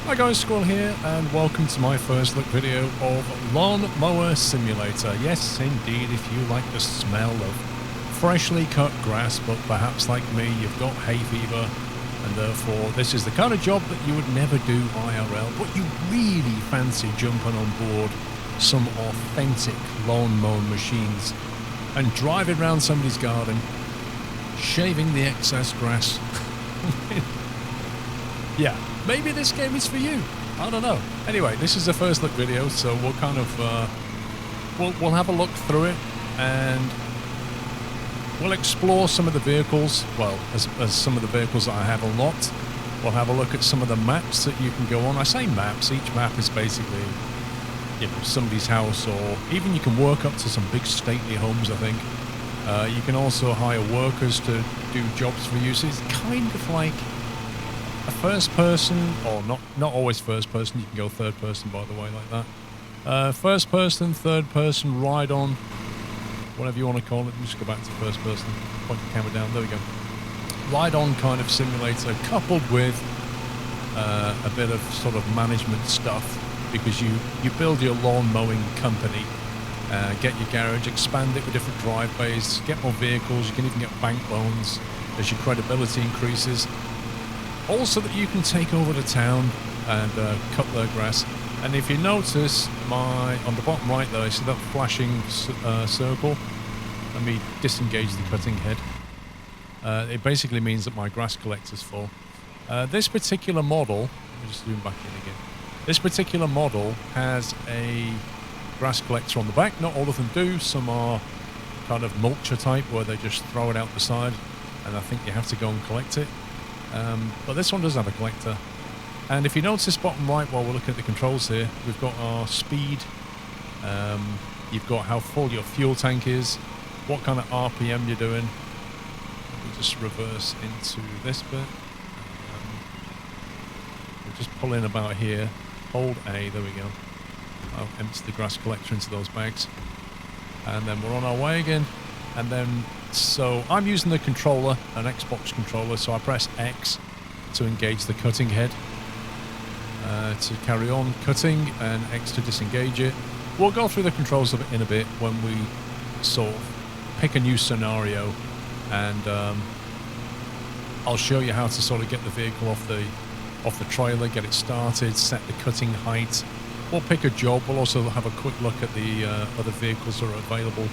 Hi guys, Squirrel here, and welcome to my first look video of Lawn Mower Simulator. Yes, indeed, if you like the smell of freshly cut grass, but perhaps like me, you've got hay fever, and therefore this is the kind of job that you would never do IRL, but you really fancy jumping on board some authentic lawn mowing machines and driving around somebody's garden, shaving the excess grass. Yeah, maybe this game is for you. I don't know. Anyway, this is the first look video, so we'll kind of we'll have a look through it, and we'll explore some of the vehicles. Well, as some of the vehicles that I have unlocked. We'll have a look at some of the maps that you can go on. I say maps. Each map is basically, you know, somebody's house, or even you can work up to some big stately homes. I think you can also hire workers to do jobs for you. So it's kind of like a first person, or not always first person. You can go third person, by the way, like that. First person, third person, ride on, whatever you want to call it. Let me just go back to first person. Point the camera down. There we go. Ride on kind of simulator, coupled with a bit of sort of management stuff, because you build your lawn mowing company, get your garage, expand it with different driveways, get more vehicles. You can even get bank loans as your credibility increases. Also that you can take over the town and cut their grass. And if you notice, on the bottom right there, you see that flashing circle? Let me disengage the cutting head. It basically means that my grass collector's full. This particular model, let me just zoom back in again. This particular model has a grass collector on the back. Not all of them do. Some are kind of mulcher type, where they just throw it out the side, and I think you have to go and collect it. But this one does have a collector. And if you notice bottom right, while we're looking at the controls here, we've got our speed. You've got how full your fuel tank is, what kind of RPM you're doing. Let me just reverse into this bit. We'll just pull in about here. Hold A, there we go. I'll empty the grass collector into those bags. And then we're on our way again. And then, so I'm using the controller, an Xbox controller, so I press X to engage the cutting head, to carry on cutting, and X to disengage it. We'll go through the controls of it in a bit when we sort of pick a new scenario, and I'll show you how to sort of get the vehicle off the trailer, get it started, set the cutting height. We'll pick a job. We'll also have a quick look at the other vehicles that are available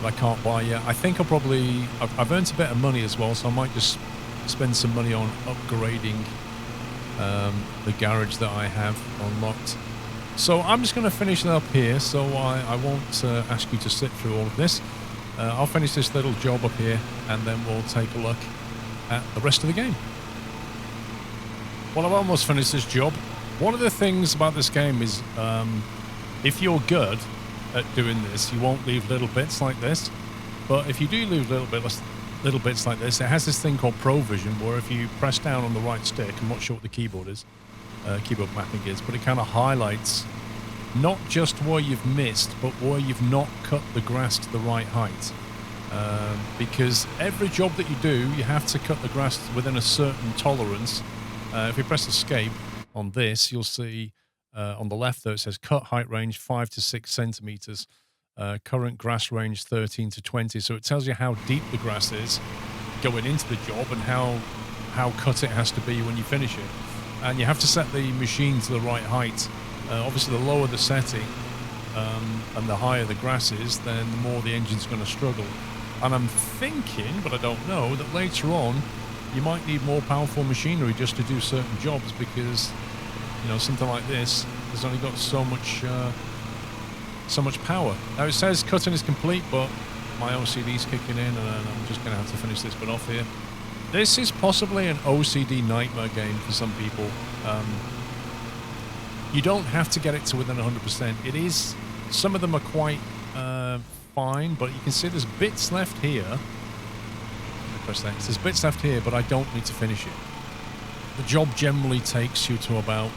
that I can't buy yet. I think I've earned a bit of money as well, so I might just spend some money on upgrading the garage that I have unlocked. So I'm just going to finish it up here, so I won't ask you to sit through all of this. I'll finish this little job up here, and then we'll take a look at the rest of the game. Well, I've almost finished this job. One of the things about this game is, if you're good at doing this, you won't leave little bits like this. But if you do leave little bits like this, it has this thing called Provision, where if you press down on the right stick, I'm not sure what the keyboard is, keyboard mapping is, but it kind of highlights not just where you've missed, but where you've not cut the grass to the right height. Because every job that you do, you have to cut the grass within a certain tolerance. If you press escape on this, you'll see on the left there it says cut height range 5 to 6 centimeters, current grass range 13 to 20. So it tells you how deep the grass is going into the job and how cut it has to be when you finish it. And you have to set the machine to the right height. Obviously, the lower the setting and the higher the grass is, then the more the engine's going to struggle. And I'm thinking, but I don't know, that later on you might need more powerful machinery just to do certain jobs, because, you know, something like this has only got so much power. Now it says cutting is complete, but my OCD's kicking in, and I'm just going to have to finish this bit off here. This is possibly an OCD nightmare game for some people. You don't have to get it to within 100%. It is, some of them are quite fine, but you can see there's bits left here. Press that. There's bits left here, but I don't need to finish it. The job generally takes you to about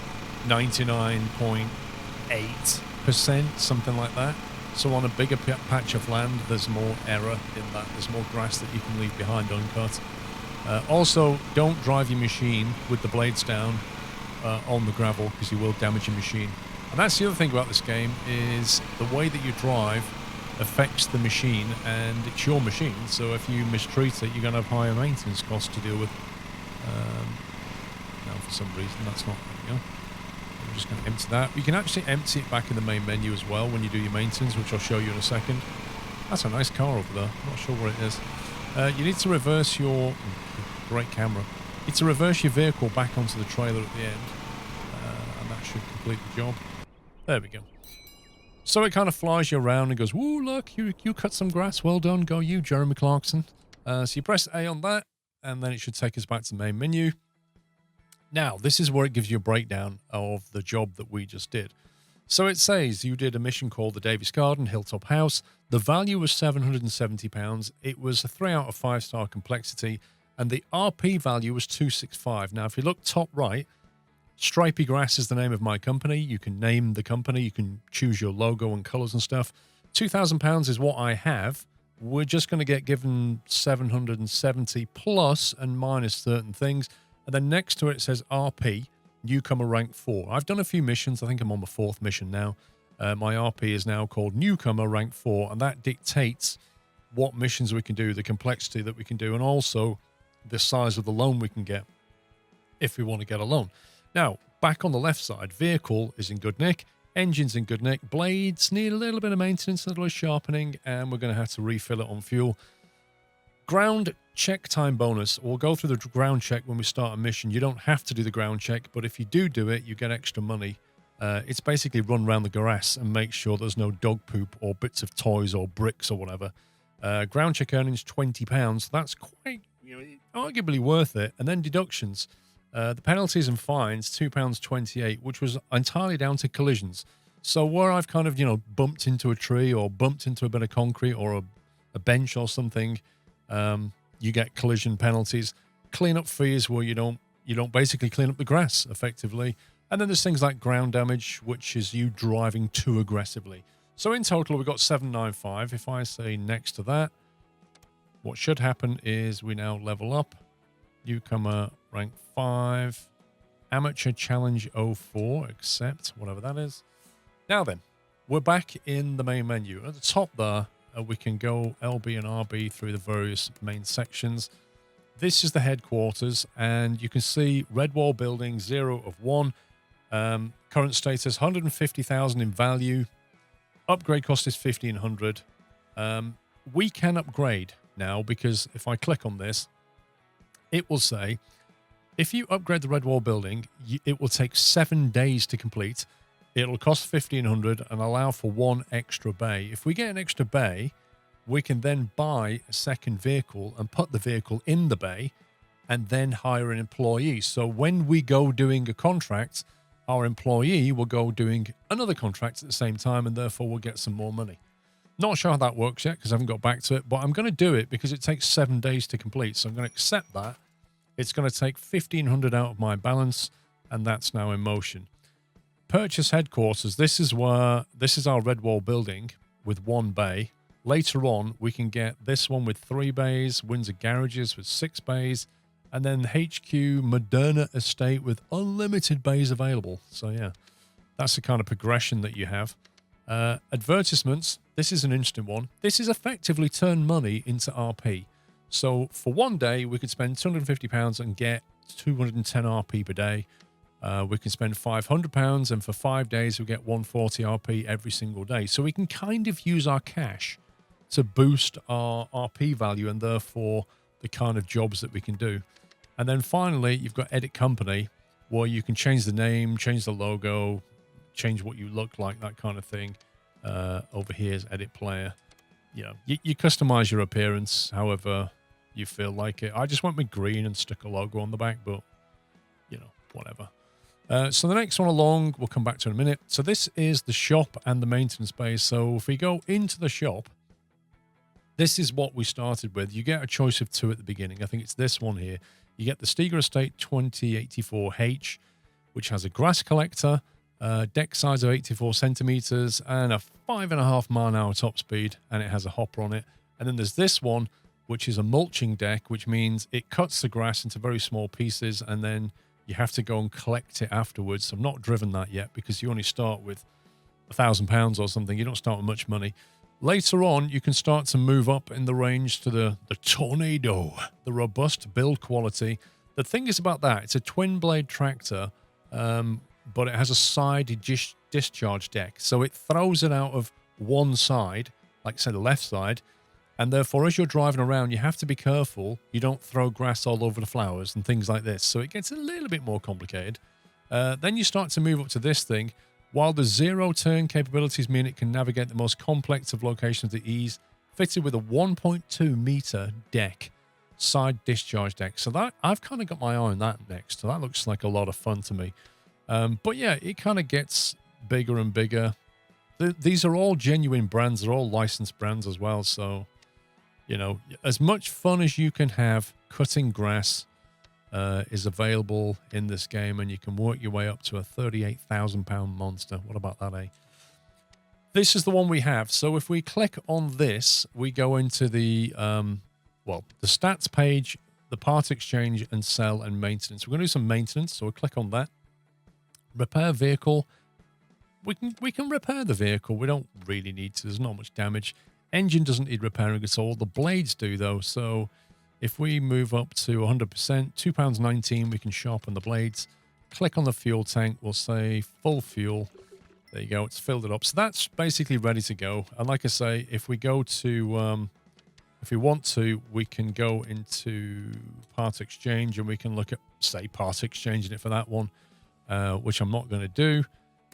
99.8%, something like that. So on a bigger patch of land, there's more error in that. There's more grass that you can leave behind uncut. Also, don't drive your machine with the blades down on the gravel because you will damage your machine. And that's the other thing about this game is the way that you drive affects the machine, and it's your machine. So if you mistreat it, you're going to have higher maintenance costs to deal with. Now, for some reason, that's not. There we go. I'm just going to empty that. You can actually empty it back in the main menu as well when you do your maintenance, which I'll show you in a second. That's a nice car over there. I'm not sure what it is. You need to reverse your... Great camera. You need to reverse your vehicle back onto the trailer at the end. And that should complete the job. There we go. So it kind of flies you around and goes, woo, look, you cut some grass. Well done. Go you, Jeremy Clarkson. So you press A on that, and then it should take us back to the main menu. Now, this is where it gives you a breakdown of the job that we just did. So it says you did a mission called the Davis Garden Hilltop House. The value was £770. It was a 3 out of 5 star complexity, and the RP value was 265. Now, if you look top right, Stripey Grass is the name of my company. You can name the company. You can choose your logo and colours and stuff. £2,000 is what I have. We're just going to get given 770 plus and minus certain things. And then next to it says RP, Newcomer Rank 4. I've done a few missions. I think I'm on the 4th mission now. My RP is now called Newcomer Rank 4, and that dictates what missions we can do, the complexity that we can do, and also the size of the loan we can get if we want to get a loan. Now, back on the left side, vehicle is in good nick, engine's in good nick, blades need a little bit of maintenance, a little bit of sharpening, and we're going to have to refill it on fuel. Ground check time bonus. We'll go through the ground check when we start a mission. You don't have to do the ground check, but if you do it, you get extra money. It's basically run around the grass and make sure there's no dog poop or bits of toys or bricks or whatever. Ground check earnings £20. That's quite, arguably worth it. And then deductions. The penalties and fines, £2.28, which was entirely down to collisions. So where I've kind of, bumped into a tree or bumped into a bit of concrete or a bench or something, you get collision penalties. Clean-up fees where you don't basically clean up the grass effectively. And then there's things like ground damage, which is you driving too aggressively. So in total, we've got 795. If I say next to that, what should happen is we now level up. Newcomer rank 5, amateur challenge 04, accept, whatever that is. Now then, we're back in the main menu. At the top there, we can go LB and RB through the various main sections. This is the headquarters, and you can see red wall building, 0 of 1. Current status, 150,000 in value. Upgrade cost is 1,500. We can upgrade now because if I click on this, it will say, if you upgrade the red wall building, it will take 7 days to complete. It'll cost 1,500 and allow for 1 extra bay. If we get an extra bay, we can then buy a second vehicle and put the vehicle in the bay and then hire an employee. So when we go doing a contract, our employee will go doing another contract at the same time, and therefore we'll get some more money. Not sure how that works yet because I haven't got back to it, but I'm going to do it because it takes 7 days to complete. So I'm going to accept that. It's going to take 1,500 out of my balance, and that's now in motion. Purchase headquarters. This is our red wall building with 1 bay. Later on, we can get this one with 3 bays, Windsor Garages with 6 bays, and then HQ Moderna Estate with unlimited bays available. So yeah, that's the kind of progression that you have. Advertisements. This is an interesting one. This is effectively turn money into RP. So for 1 day, we could spend £250 and get 210 RP per day. We can spend £500, and for 5 days, we get 140 RP every single day. So we can kind of use our cash to boost our RP value and therefore the kind of jobs that we can do. And then finally, you've got Edit Company, where you can change the name, change the logo, change what you look like, that kind of thing. Over here is Edit Player. You customize your appearance however you feel like it. I just went with green and stuck a logo on the back, but, whatever. So the next one along, we'll come back to in a minute. So this is the shop and the maintenance base. So if we go into the shop, this is what we started with. You get a choice of 2 at the beginning. I think it's this one here. You get the Steger Estate 2084H, which has a grass collector, deck size of 84 centimeters, and a 5.5 mile/hour top speed, and it has a hopper on it. And then there's this one, which is a mulching deck, which means it cuts the grass into very small pieces, and then you have to go and collect it afterwards. I've not driven that yet because you only start with £1,000 or something. You don't start with much money. Later on, you can start to move up in the range to the Tornado, the robust build quality. The thing is about that, it's a twin blade tractor, but it has a side discharge deck. So it throws it out of one side, like say the left side, and therefore as you're driving around, you have to be careful you don't throw grass all over the flowers and things like this. So it gets a little bit more complicated. Then you start to move up to this thing. While the zero turn capabilities mean it can navigate the most complex of locations with ease, fitted with a 1.2 meter deck, side discharge deck. So that I've kind of got my eye on that next. So that looks like a lot of fun to me. But yeah, it kind of gets bigger and bigger. These are all genuine brands. They're all licensed brands as well. So, you know, as much fun as you can have cutting grass is available in this game, and you can work your way up to a £38,000 monster. What about that, eh? This is the one we have. So if we click on this, we go into the, the stats page, the part exchange and sell and maintenance. We're going to do some maintenance, so we'll click on that. Repair vehicle. We can repair the vehicle. We don't really need to. There's not much damage. Engine doesn't need repairing at all. The blades do, though, so if we move up to 100%, £2.19, we can sharpen the blades. Click on the fuel tank. We'll say full fuel. There you go. It's filled it up. So that's basically ready to go. And like I say, if we go to, if we want to, we can go into part exchange and we can look at, say, part exchanging it for that one, which I'm not going to do.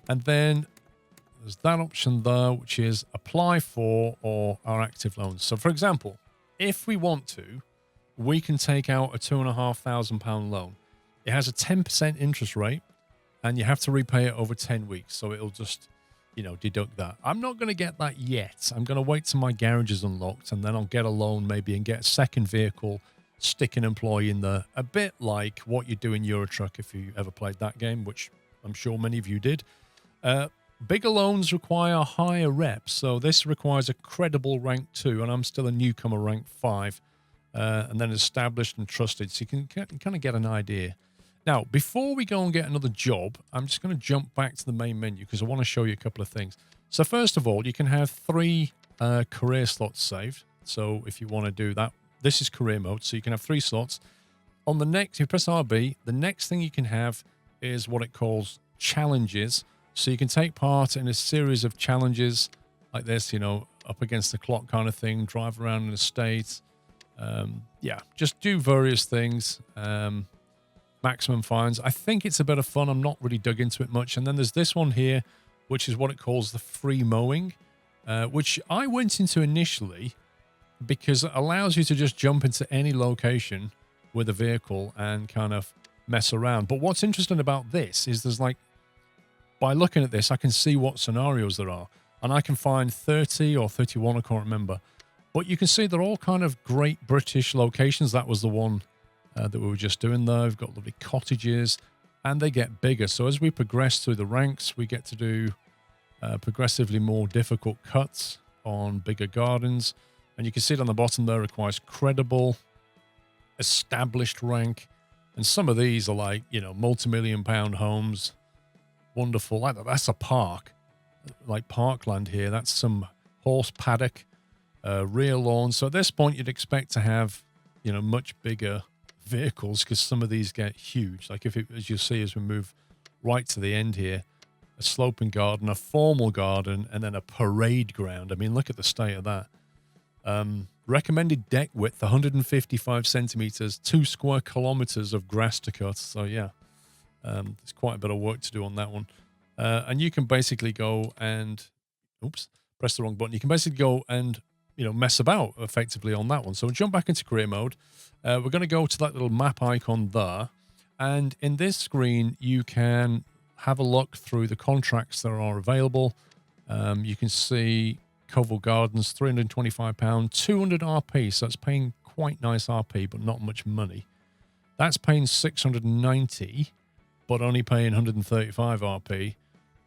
And then there's that option there, which is apply for or our active loans. So for example, if we want to, we can take out a £2,500 loan. It has a 10% interest rate, and you have to repay it over 10 weeks. So it'll just, you know, deduct that. I'm not going to get that yet. I'm going to wait till my garage is unlocked, and then I'll get a loan maybe and get a second vehicle, stick an employee in there. A bit like what you do in Eurotruck if you ever played that game, which I'm sure many of you did. Bigger loans require higher reps. So this requires a credible rank 2, and I'm still a newcomer rank 5. And then established and trusted, so you can kind of get an idea. Now, before we go and get another job, I'm just going to jump back to the main menu because I want to show you a couple of things. So first of all, you can have 3 career slots saved. So if you want to do that, this is career mode, so you can have 3 slots. On the next, if you press RB, the next thing you can have is what it calls challenges. So you can take part in a series of challenges like this, you know, up against the clock kind of thing, drive around an estate. Yeah, just do various things. Maximum fines. I think it's a bit of fun. I'm not really dug into it much. And then there's this one here, which is what it calls the free mowing, which I went into initially because it allows you to just jump into any location with a vehicle and kind of mess around. But what's interesting about this is there's like, by looking at this, I can see what scenarios there are. And I can find 30 or 31, I can't remember. But you can see they're all kind of great British locations. That was the one that we were just doing there. We've got lovely cottages, and they get bigger. So as we progress through the ranks, we get to do progressively more difficult cuts on bigger gardens. And you can see it on the bottom there, requires credible, established rank. And some of these are like, you know, multi-million-pound homes. Wonderful. That's a park, like parkland here. That's some horse paddock. Rear lawn. So at this point, you'd expect to have, you know, much bigger vehicles because some of these get huge. Like if it, as you see, as we move right to the end here, a sloping garden, a formal garden, and then a parade ground. I mean, look at the state of that. Recommended deck width, 155 centimeters, 2 square kilometers of grass to cut. So yeah, there's quite a bit of work to do on that one. And you can basically go and, oops, press the wrong button. You can basically go and, you know, mess about effectively on that one. So we'll jump back into career mode. We're going to go to that little map icon there. And in this screen, you can have a look through the contracts that are available. You can see Covell Gardens, £325, 200 RP. So that's paying quite nice RP, but not much money. That's paying 690, but only paying 135 RP.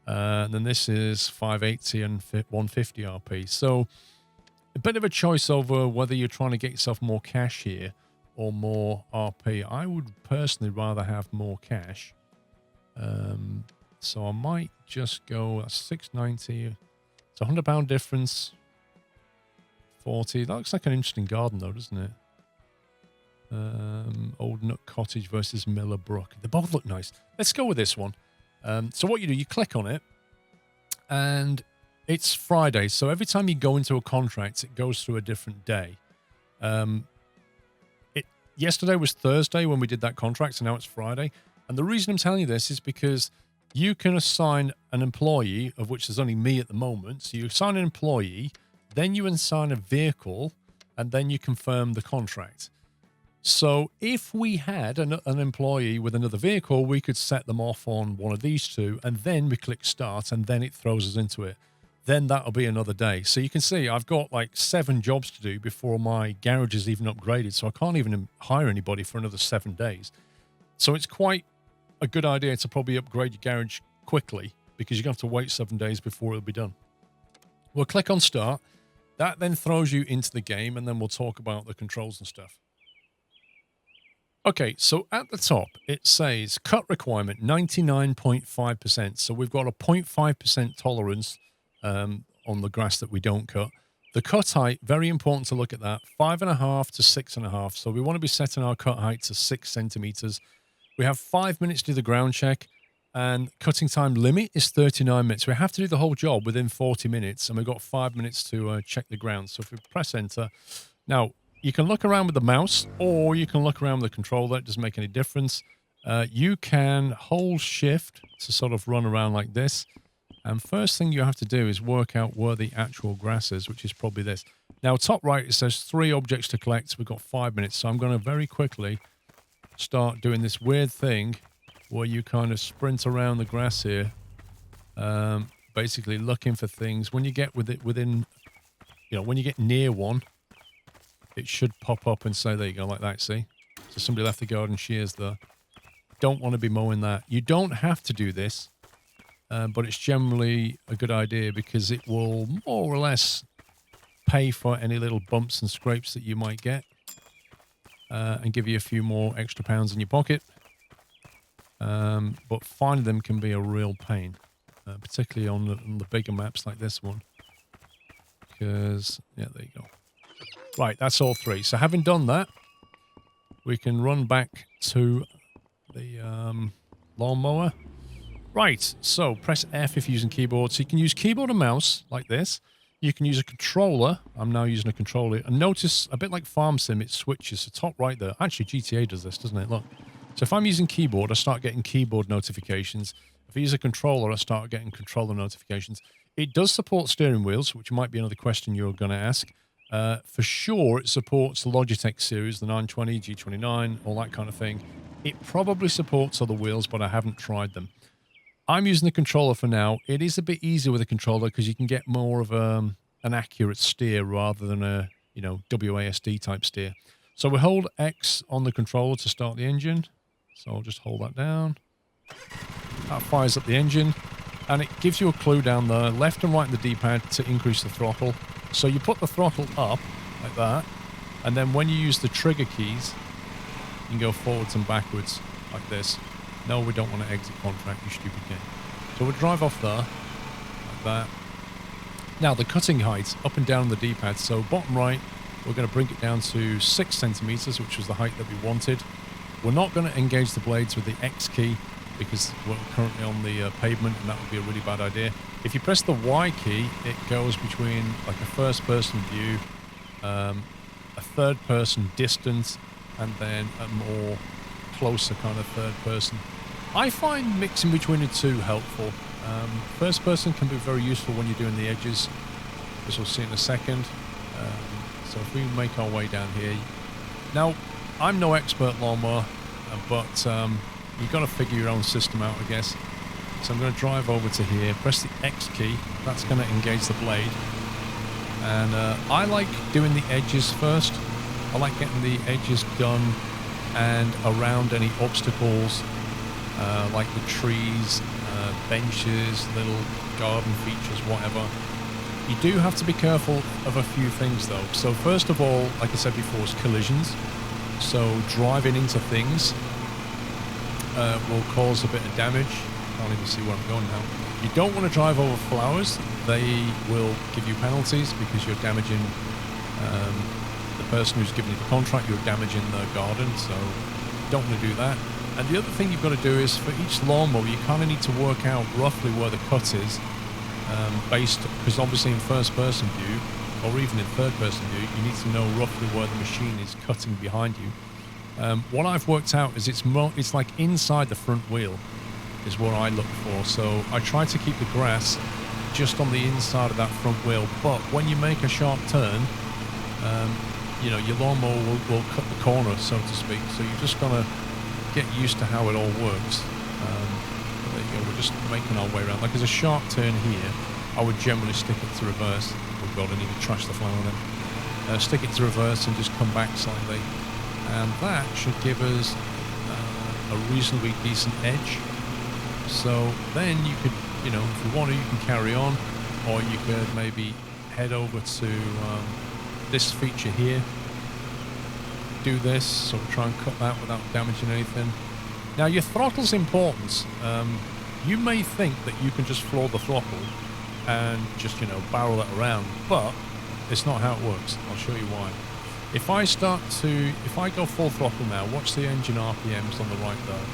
And then this is 580 and 150 RP. So a bit of a choice over whether you're trying to get yourself more cash here or more RP. I would personally rather have more cash. So I might just go at 690. It's £100 difference. 40. That looks like an interesting garden though, doesn't it? Old Nut Cottage versus Miller Brook. They both look nice. Let's go with this one. So what you do, you click on it, and it's Friday. So every time you go into a contract, it goes through a different day. Yesterday was Thursday when we did that contract, so now it's Friday. And the reason I'm telling you this is because you can assign an employee, of which there's only me at the moment. So you assign an employee, then you assign a vehicle, and then you confirm the contract. So if we had an employee with another vehicle, we could set them off on one of these two, and then we click start, and then it throws us into it. Then that'll be another day. So you can see I've got like 7 jobs to do before my garage is even upgraded. So I can't even hire anybody for another 7 days. So it's quite a good idea to probably upgrade your garage quickly, because you're going to have to wait 7 days before it'll be done. We'll click on start. That then throws you into the game, and then we'll talk about the controls and stuff. Okay, so at the top, it says cut requirement 99.5%. So we've got a 0.5% tolerance on the grass that we don't cut. The cut height, very important to look at that, 5.5 to 6.5. So we want to be setting our cut height to 6 centimeters. We have 5 minutes to do the ground check, and cutting time limit is 39 minutes. We have to do the whole job within 40 minutes, and we've got 5 minutes to check the ground. So if we press enter, now you can look around with the mouse, or you can look around with the controller. It doesn't make any difference. You can hold shift to sort of run around like this. And first thing you have to do is work out where the actual grass is, which is probably this. Now, top right, it says 3 objects to collect. We've got 5 minutes. So I'm going to very quickly start doing this weird thing where you kind of sprint around the grass here, basically looking for things. When you get within, when you get near one, it should pop up and say, there you go, like that, see? So somebody left the garden shears there. Don't want to be mowing that. You don't have to do this. But it's generally a good idea because it will more or less pay for any little bumps and scrapes that you might get, and give you a few more extra pounds in your pocket. But finding them can be a real pain, particularly on the bigger maps like this one. Because, yeah, there you go. Right, that's all 3. So having done that, we can run back to the lawnmower. Right, so press F if you're using keyboard. So you can use keyboard and mouse like this. You can use a controller. I'm now using a controller. And notice, a bit like Farm Sim, it switches. So top right there. Actually, GTA does this, doesn't it? Look. So if I'm using keyboard, I start getting keyboard notifications. If I use a controller, I start getting controller notifications. It does support steering wheels, which might be another question you're going to ask. For sure, it supports the Logitech series, the 920, G29, all that kind of thing. It probably supports other wheels, but I haven't tried them. I'm using the controller for now. It is a bit easier with a controller because you can get more of an accurate steer rather than a WASD type steer. So we hold X on the controller to start the engine. So I'll just hold that down. That fires up the engine, and it gives you a clue down there, left and right in the D-pad to increase the throttle. So you put the throttle up like that, and then when you use the trigger keys, you can go forwards and backwards like this. No, we don't want to exit contract, you stupid game. So we'll drive off there, like that. Now, the cutting height, up and down on the D-pad. So bottom right, we're going to bring it down to 6 centimeters, which was the height that we wanted. We're not going to engage the blades with the X key because we're currently on the pavement, and that would be a really bad idea. If you press the Y key, it goes between like a first-person view, a third-person distance, and then a more closer kind of third-person. I find mixing between the two helpful. First person can be very useful when you're doing the edges, as we'll see in a second. So if we make our way down here. Now, I'm no expert lawnmower, but you've got to figure your own system out, I guess. So I'm going to drive over to here, press the X key. That's going to engage the blade. And I like doing the edges first. I like getting the edges done and around any obstacles, like the trees, benches, little garden features, whatever. You do have to be careful of a few things though. So first of all, like I said before, is collisions. So driving into things will cause a bit of damage. Can't even see where I'm going now. You don't want to drive over flowers. They will give you penalties because you're damaging the person who's giving you the contract. You're damaging the garden, so you don't want to do that. And the other thing you've got to do is for each lawnmower, you kind of need to work out roughly where the cut is, because obviously in first-person view, or even in third-person view, you need to know roughly where the machine is cutting behind you. What I've worked out is it's like inside the front wheel is what I look for. So I try to keep the grass just on the inside of that front wheel. But when you make a sharp turn, you know, your lawnmower will cut the corner, so to speak. So you're just gonna get used to how it all works. But there you go. We're just making our way around. Like there's a sharp turn here. I would generally stick it to reverse. Oh God, I need to trash the flower then. Stick it to reverse and just come back slightly. And that should give us a reasonably decent edge. So then you could, you know, if you want to, you can carry on, or you could maybe head over to this feature here. Do this, so try and cut that without damaging anything. Now your throttle's important. You may think that you can just floor the throttle and just, you know, barrel it around, but it's not how it works. I'll show you why. If I go full throttle now, watch the engine RPMs on the right there.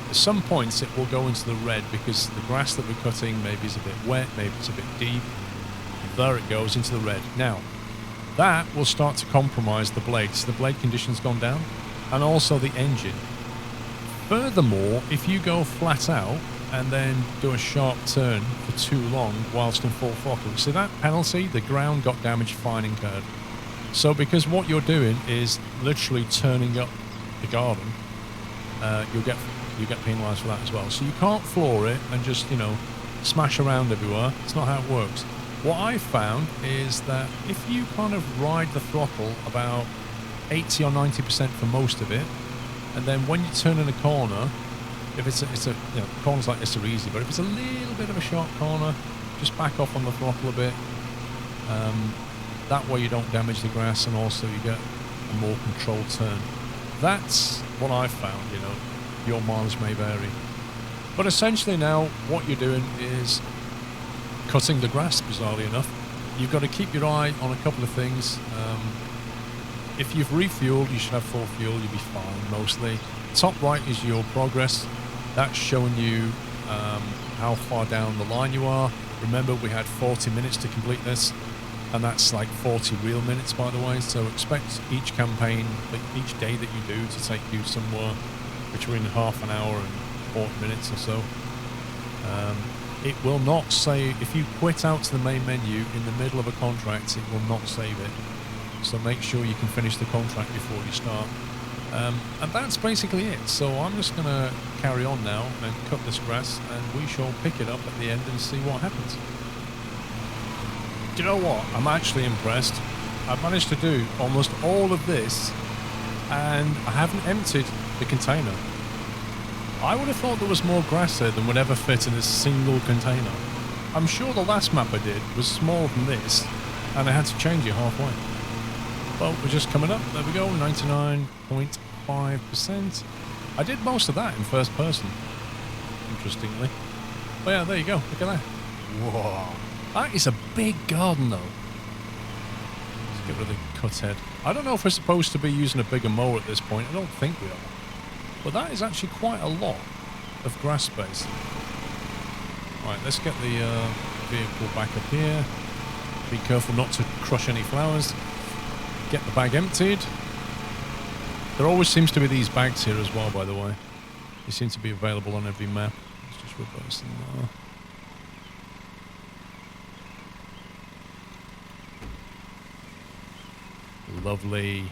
At some points it will go into the red because the grass that we're cutting maybe is a bit wet, maybe it's a bit deep. There it goes into the red. Now, that will start to compromise the blades. The blade condition's gone down, and also the engine. Furthermore, if you go flat out and then do a sharp turn for too long whilst in full throttle, see that penalty? The ground got damaged, fine incurred. So because what you're doing is literally turning up the garden, you get penalised for that as well. So you can't floor it and just, you know, smash around everywhere. It's not how it works. What I found is that if you kind of ride the throttle about 80 or 90% for most of it, and then when you turn in a corner, if it's a you know, corners like this are easy, but if it's a little bit of a sharp corner, just back off on the throttle a bit. That way you don't damage the grass, and also you get a more controlled turn. That's what I've found, you know. Your mileage may vary. But essentially now, what you're doing is cutting the grass, bizarrely enough. You've got to keep your eye on a couple of things. If you've refueled, you should have full fuel, you'll be fine, mostly. Top right is your progress. That's showing you how far down the line you are. Remember, we had 40 minutes to complete this. And that's like 40 real minutes, by the way. So expect each campaign, each day that you do, to take you somewhere between half an hour and 40 minutes or so. It will not save, if you quit out to the main menu in the middle of a contract, it will not save it. So make sure you can finish the contract before you start. And that's basically it. So I'm just going to carry on now and cut this grass, and we shall pick it up at the end and see what happens. Do you know what? I'm actually impressed. I've managed to do almost all of this, and I haven't emptied the container. I would have thought there was more grass there than would ever fit in a single container. I'm sure the last map I did was smaller than this, and I had to change it halfway. Well, we're just coming up. There we go, 99.5%. I did most of that in first person, interestingly. But yeah, there you go. Look at that. Whoa. That is a big garden, though. Let's get rid of the cut head. I don't know if we're supposed to be using a bigger mower at this point. I don't think we are. But that is actually quite a lot of grass space. Right, let's get the vehicle back up here. Be careful not to crush any flowers. Get the bag emptied. There always seems to be these bags here as well, by the way. They seem to be available on every map. Let's just reverse them now. Lovely.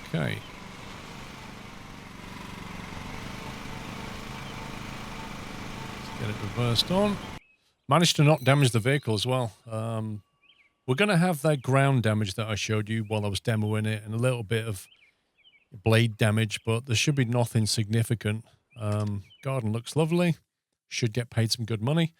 Okay. Let's get it reversed on. Managed to not damage the vehicle as well. We're going to have that ground damage that I showed you while I was demoing it, and a little bit of blade damage, but there should be nothing significant. Garden looks lovely. Should get paid some good money.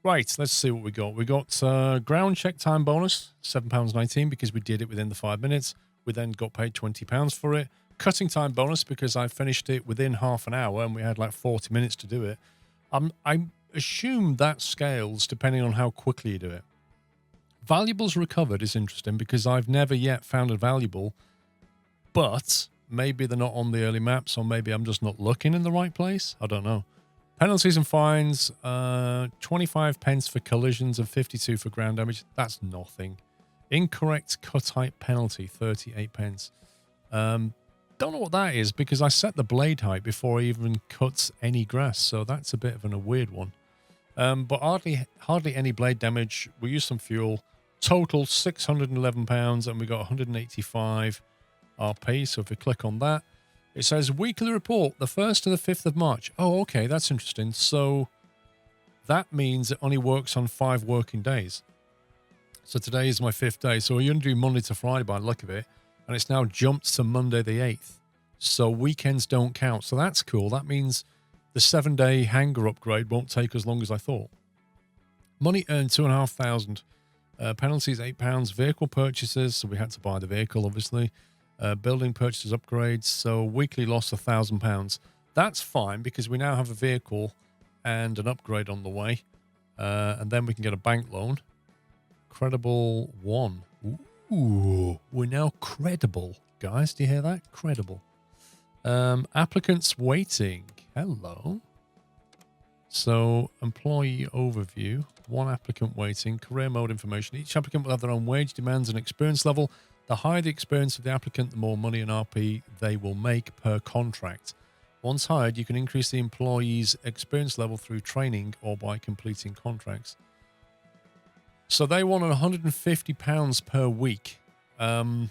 Right, let's see what we got. We got ground check time bonus, £7.19, because we did it within the 5 minutes. We then got paid £20 for it. Cutting time bonus because I finished it within half an hour and we had like 40 minutes to do it. I assume that scales depending on how quickly you do it. Valuables recovered is interesting because I've never yet found a valuable, but maybe they're not on the early maps, or maybe I'm just not looking in the right place. I don't know. Penalties and fines, 25 pence for collisions and 52 for ground damage. That's nothing. Incorrect cut height penalty, 38 pence. Don't know what that is because I set the blade height before I even cut any grass, so that's a bit of a weird one. But hardly any blade damage. We used some fuel. Total £611, and we got 185 RP. So if we click on that, it says weekly report, the 1st to the 5th of March. Oh, okay, that's interesting. So that means it only works on 5 working days. So today is my 5th day. So you're going to do Monday to Friday by the look of it, and it's now jumped to Monday the 8th. So weekends don't count. So that's cool. That means the 7-day hangar upgrade won't take as long as I thought. Money earned, £2,500. Penalties, £8. Vehicle purchases, so we had to buy the vehicle, obviously. Building purchases, upgrades, so weekly loss, £1,000. That's fine because we now have a vehicle and an upgrade on the way. And then we can get a bank loan. Credible 1. Ooh, we're now credible, guys. Do you hear that? Credible. Applicants waiting. Hello. So, employee overview. 1 applicant waiting. Career mode information. Each applicant will have their own wage demands and experience level. The higher the experience of the applicant, the more money and RP they will make per contract. Once hired, you can increase the employee's experience level through training or by completing contracts. So they want £150 per week. I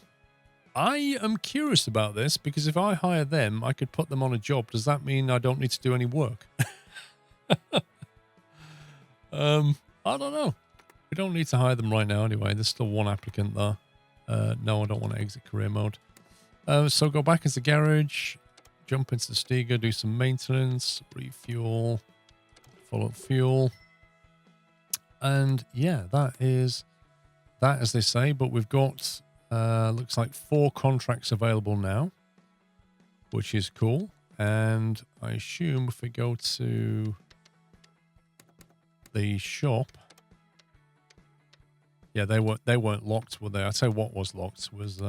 am curious about this because if I hire them, I could put them on a job. Does that mean I don't need to do any work? I don't know. We don't need to hire them right now anyway. There's still 1 applicant there. No, I don't want to exit career mode. So go back into garage, jump into the Stiga, do some maintenance, refuel, fill up fuel. And yeah, that is that, as they say. But we've got, looks like 4 contracts available now, which is cool. And I assume if we go to the shop, yeah, they weren't locked, were they? I'd say what was locked was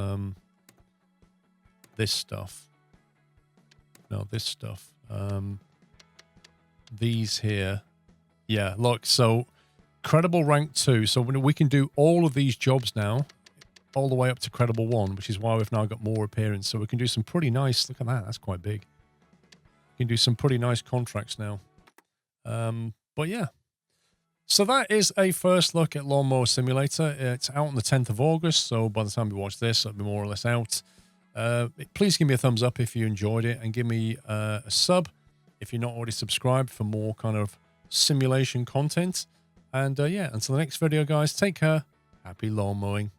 this stuff. No, this stuff. These here. Yeah, look, so credible rank 2. So we can do all of these jobs now, all the way up to credible 1, which is why we've now got more appearance. So we can do some pretty nice, look at that, that's quite big. We can do some pretty nice contracts now. But yeah. So that is a first look at Lawnmower Simulator. It's out on the 10th of August, so by the time you watch this, it'll be more or less out. Please give me a thumbs up if you enjoyed it, and give me a sub if you're not already subscribed for more kind of simulation content. And yeah, until the next video, guys, take care. Happy lawn mowing.